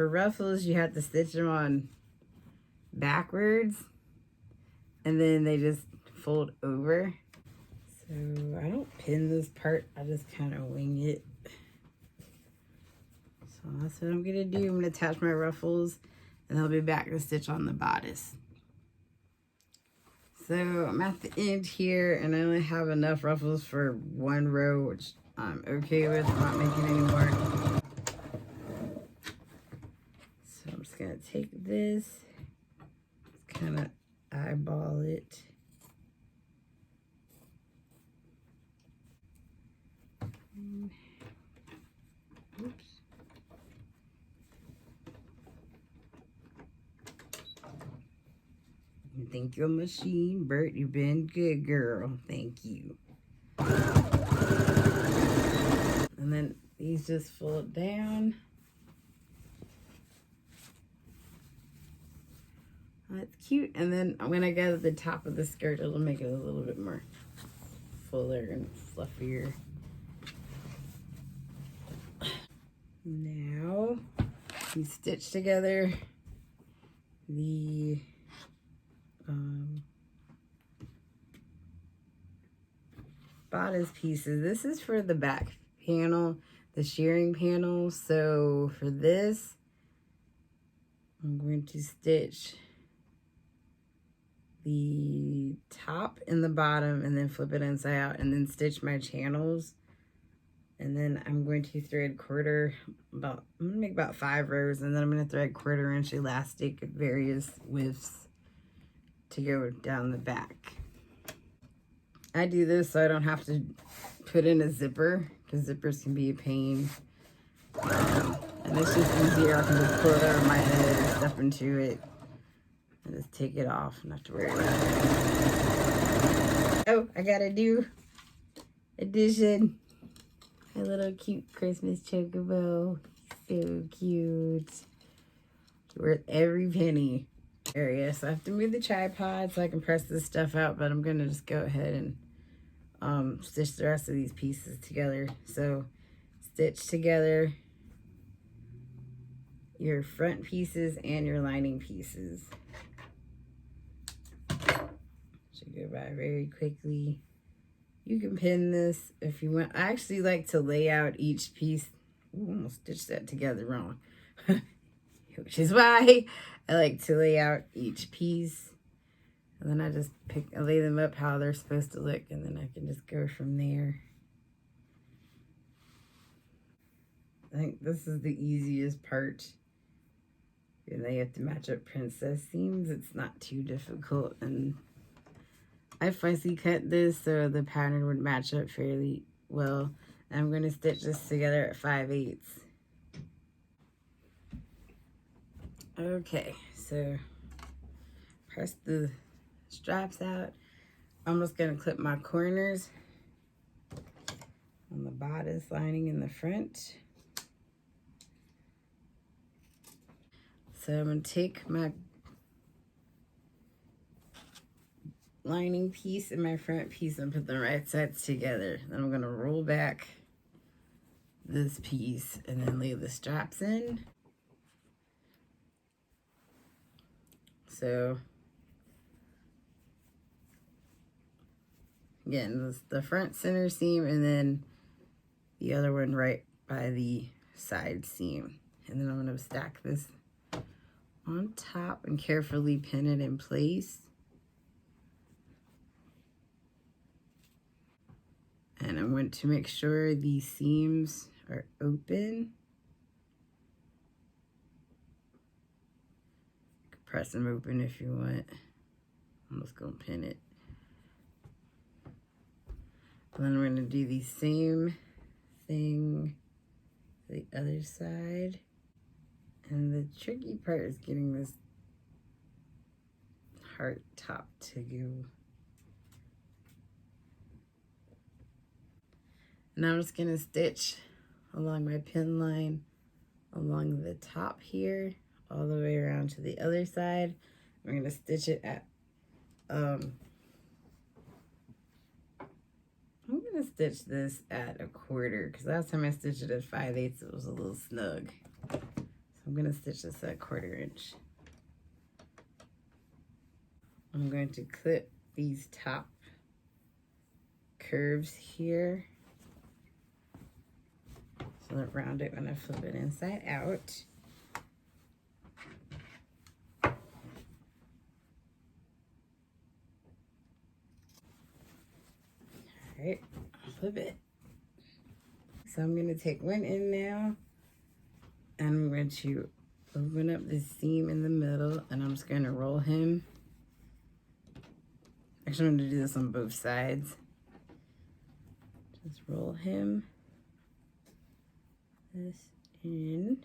For ruffles, you have to stitch them on backwards, and then they just fold over. So I don't pin this part, I just kind of wing it. So that's what I'm gonna do. I'm gonna attach my ruffles, and I'll be back to stitch on the bodice. So I'm at the end here, and I only have enough ruffles for one row, which I'm okay with. I'm not making any more. So I'm just gonna take this, kind of eyeball it. Oops. Thank you, machine. Bert, you've been good, girl. Thank you. And then these just fold down. That's cute. And then when I go to the top of the skirt, it'll make it a little bit more fuller and fluffier. Now, we stitch together the bodice pieces. This is for the back panel, the shearing panel. So for this, I'm going to stitch the top and the bottom and then flip it inside out and then stitch my channels. And then I'm going to thread I'm gonna make about 5 rows, and then I'm gonna thread 1/4 inch elastic at various widths to go down the back. I do this so I don't have to put in a zipper, because zippers can be a pain. And it's just easier. I can just pull it over my head or step into it and just take it off, not to worry about it. Oh, I gotta do addition. My little cute Christmas chocobo. So cute. Worth every penny. Area. So I have to move the tripod so I can press this stuff out, but I'm gonna just go ahead and stitch the rest of these pieces together. So stitch together your front pieces and your lining pieces. Should go by very quickly. You can pin this if you want. I actually like to lay out each piece. Ooh, almost stitched that together wrong. Which is why I like to lay out each piece. And then I just lay them up how they're supposed to look, and then I can just go from there. I think this is the easiest part. And they have to match up princess seams. It's not too difficult, and I fussy cut this so the pattern would match up fairly well. I'm going to stitch this together at 5/8. Okay, so press the straps out. I'm just going to clip my corners on the bodice lining in the front. So I'm going to take my lining piece and my front piece and put them right sides together. Then I'm going to roll back this piece and then lay the straps in. So again, this is the front center seam, and then the other one right by the side seam. And then I'm going to stack this on top and carefully pin it in place. And I'm going to make sure these seams are open. You can press them open if you want. I'm just going to pin it. And then we're going to do the same thing to the other side. And the tricky part is getting this heart top to go. And I'm just gonna stitch along my pin line along the top here, all the way around to the other side. We're gonna stitch it at, I'm gonna stitch this at 1/4, because last time I stitched it at 5/8, it was a little snug. So I'm going to stitch this at 1/4 inch. I'm going to clip these top curves here. So that round it when I flip it inside out. All right, flip it. So I'm going to take one in now, and I'm going to open up this seam in the middle, and I'm just going to roll him. Actually, I'm going to do this on both sides. Just roll him this in.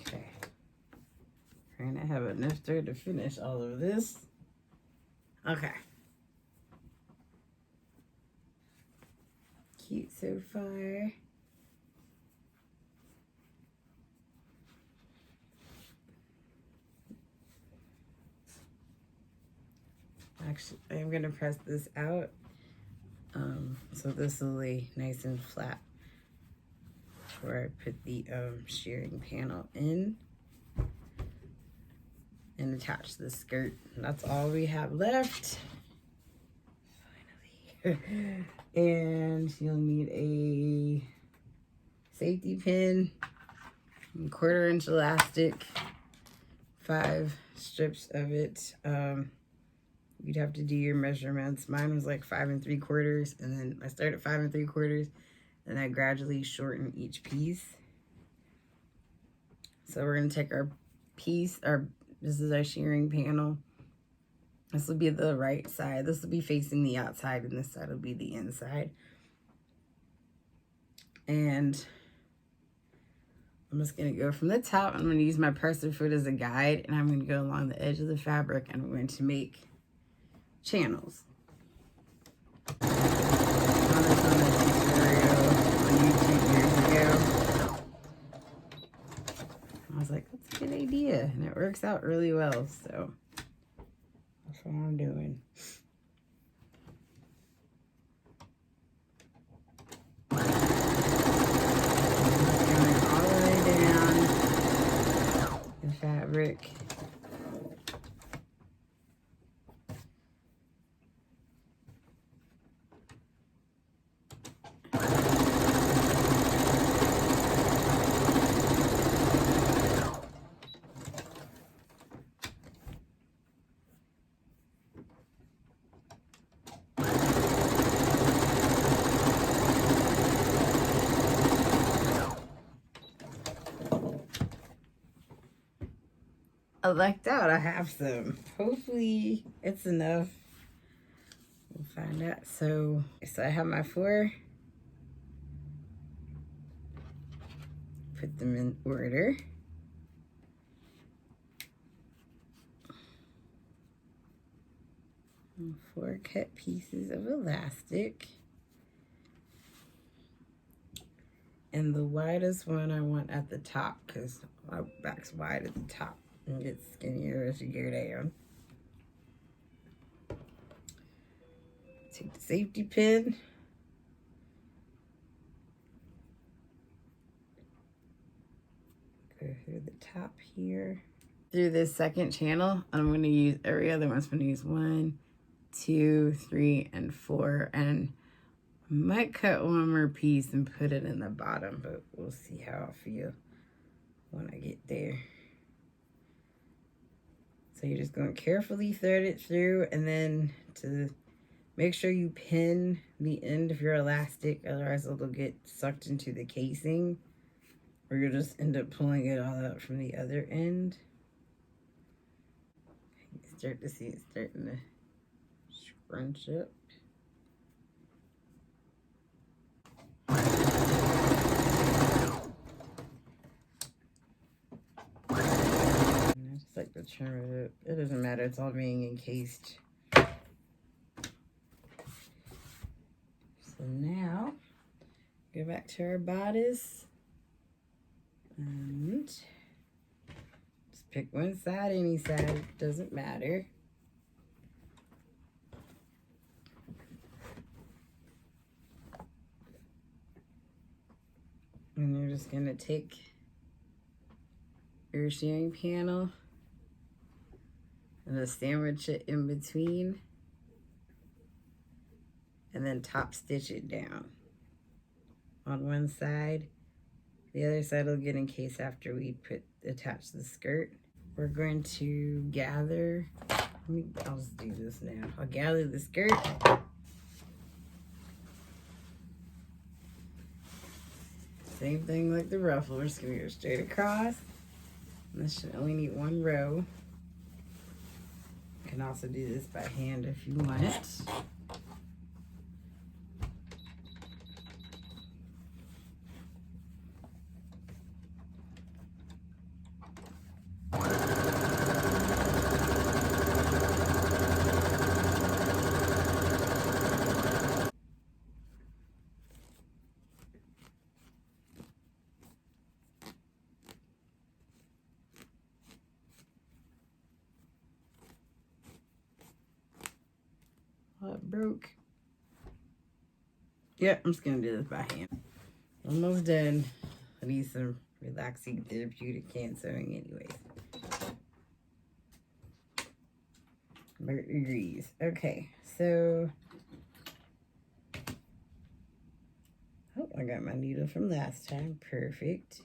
Okay. And I have enough thread to finish all of this. Okay. Cute so far. Actually, I'm gonna press this out so this will lay nice and flat before I put the shearing panel in and attach the skirt. And that's all we have left. Finally. And you'll need a safety pin, 1/4 inch elastic, 5 strips of it. You'd have to do your measurements. Mine was like 5 3/4, and then I started 5 3/4, and I gradually shorten each piece. So we're gonna take our piece, this is our shearing panel. This will be the right side. This will be facing the outside, and this side will be the inside. And I'm just gonna go from the top. I'm gonna use my presser foot as a guide, and I'm gonna go along the edge of the fabric, and I'm going to make channels. I found this on a tutorial on YouTube years ago. I was like, that's a good idea, and it works out really well, so that's what I'm doing. Going all the way down the fabric. I lucked out. I have some. Hopefully it's enough. We'll find out. So I have my 4. Put them in order. And 4 cut pieces of elastic. And the widest one I want at the top, because my back's wide at the top and gets skinnier as you go down. Take the safety pin. Go through the top here. Through this second channel, I'm going to use every other one. I'm going to use 1, 2, 3, and 4. And I might cut one more piece and put it in the bottom, but we'll see how I feel when I get there. So you're just going to carefully thread it through, and then to make sure you pin the end of your elastic, otherwise it'll get sucked into the casing, or you'll just end up pulling it all out from the other end. You start to see it starting to scrunch up. I just like to trim it up. It doesn't matter, it's all being encased. So now Go back to our bodice. And just pick one side, any side, doesn't matter. And you're just gonna take your sharing panel and just sandwich it in between and then top stitch it down on one side. The other side will get encased after we attach the skirt. We're going to gather, I'll just do this now. I'll gather the skirt. Same thing like the ruffle, we're just gonna go straight across. And this should only need one row. You can also do this by hand if you want. Oh, it broke. Yep, I'm just gonna do this by hand. Almost done. I need some relaxing therapeutic hand sewing anyways. Degrees. Okay, so oh, I got my needle from last time. Perfect.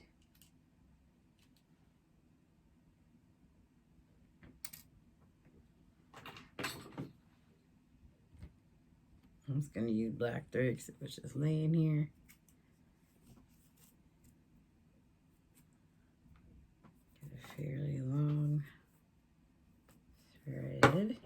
I'm just gonna use black thread because it was just laying here. Get a fairly long thread.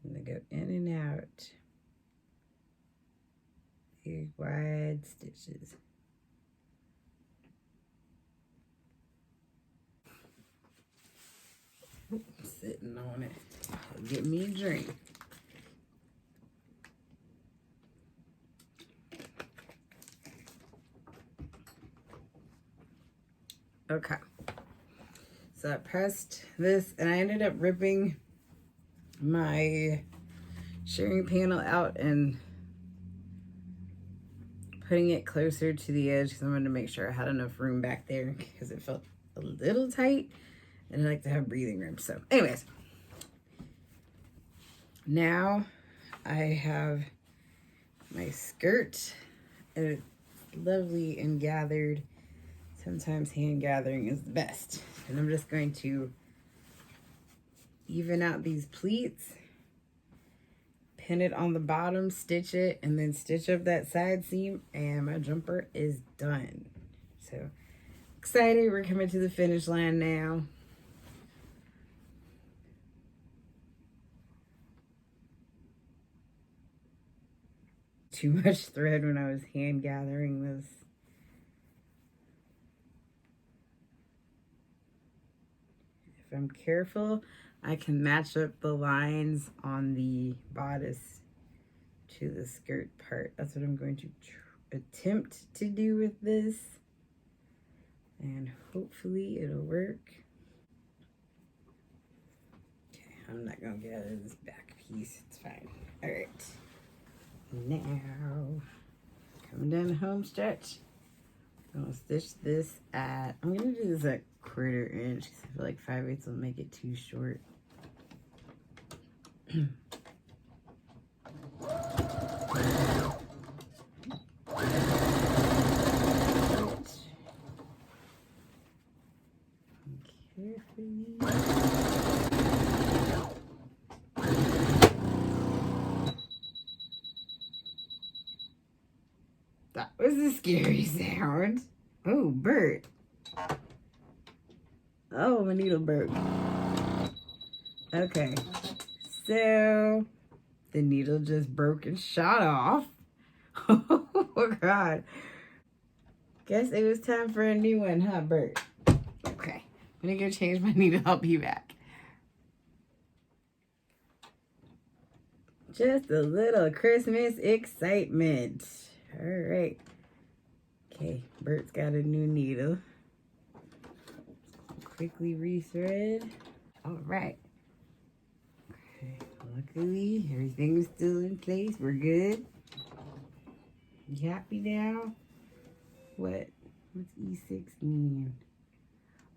I'm gonna go in and out. Big wide stitches. Sitting on it. Get me a drink. Okay. So I pressed this and I ended up ripping my shirring panel out and putting it closer to the edge because I wanted to make sure I had enough room back there because it felt a little tight and I like to have breathing room. So anyways, now I have my skirt and it's lovely and gathered. Sometimes hand gathering is the best. And I'm just going to even out these pleats, pin it on the bottom, stitch it, and then stitch up that side seam, and my jumper is done. So excited, we're coming to the finish line now. Too much thread when I was hand gathering this. If I'm careful, I can match up the lines on the bodice to the skirt part. That's what I'm going to attempt to do with this. And hopefully it'll work. Okay, I'm not gonna gather this back piece, it's fine. All right, now coming down the home stretch. I'm gonna stitch this at, I'm gonna do this at 1/4 inch because I feel like 5/8 will make it too short. Carefully. That was a scary sound. Oh, Bert. Oh, my needle broke. Okay, so the needle just broke and shot off. Oh, God. Guess it was time for a new one, huh, Bert? Okay, I'm gonna go change my needle. I'll be back. Just a little Christmas excitement. All right. Okay, Bert's got a new needle. Quickly rethread. All right. Okay, luckily, everything's still in place. We're good. You happy now? What's E6 mean?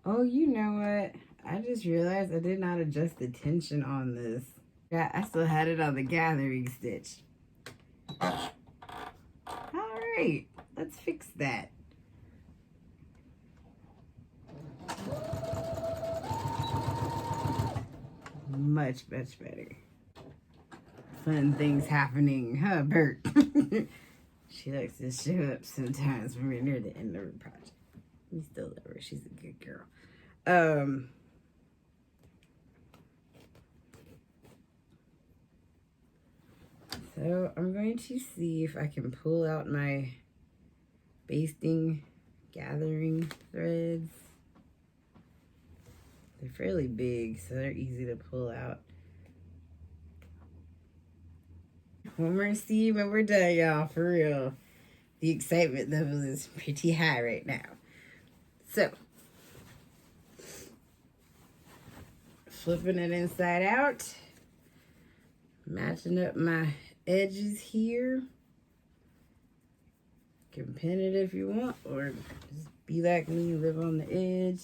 Oh, you know what? I just realized I did not adjust the tension on this. Yeah, I still had it on the gathering stitch. All right, let's fix that. Much better. Fun things happening, huh, Bert? She likes to show up sometimes when we're near the end of her project. We still love her. She's a good girl. So I'm going to see if I can pull out my basting gathering threads. They're fairly big, so they're easy to pull out. One more see when we're done, y'all, for real. The excitement level is pretty high right now. So, flipping it inside out, matching up my edges here. You can pin it if you want, or just be like me, live on the edge.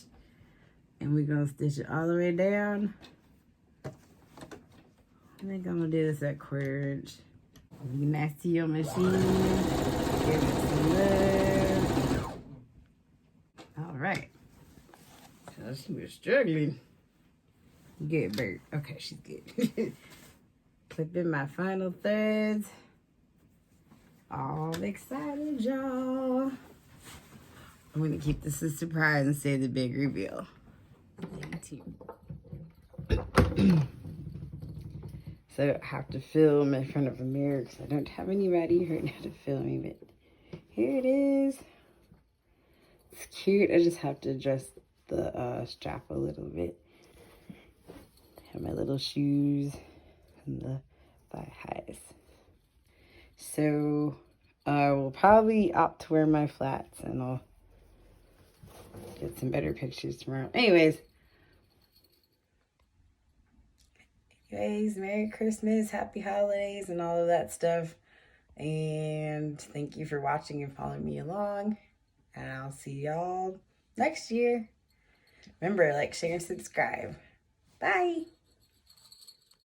And we're gonna stitch it all the way down. I think I'm gonna do this at 1/4 inch. Be nice to your machine. Give it some love. All right. So she was struggling. Good, Bert. Okay, she's good. Clipping my final threads. All excited, y'all. I'm gonna keep this a surprise and say the big reveal. So I have to film in front of a mirror because I don't have anybody right now to film me, but here it is. It's cute. I just have to adjust the strap a little bit. Have my little shoes and the thigh highs. So I will probably opt to wear my flats and I'll get some better pictures tomorrow. Anyways, Merry Christmas, Happy Holidays, and all of that stuff. And thank you for watching and following me along. And I'll see y'all next year. Remember, like, share, and subscribe. Bye.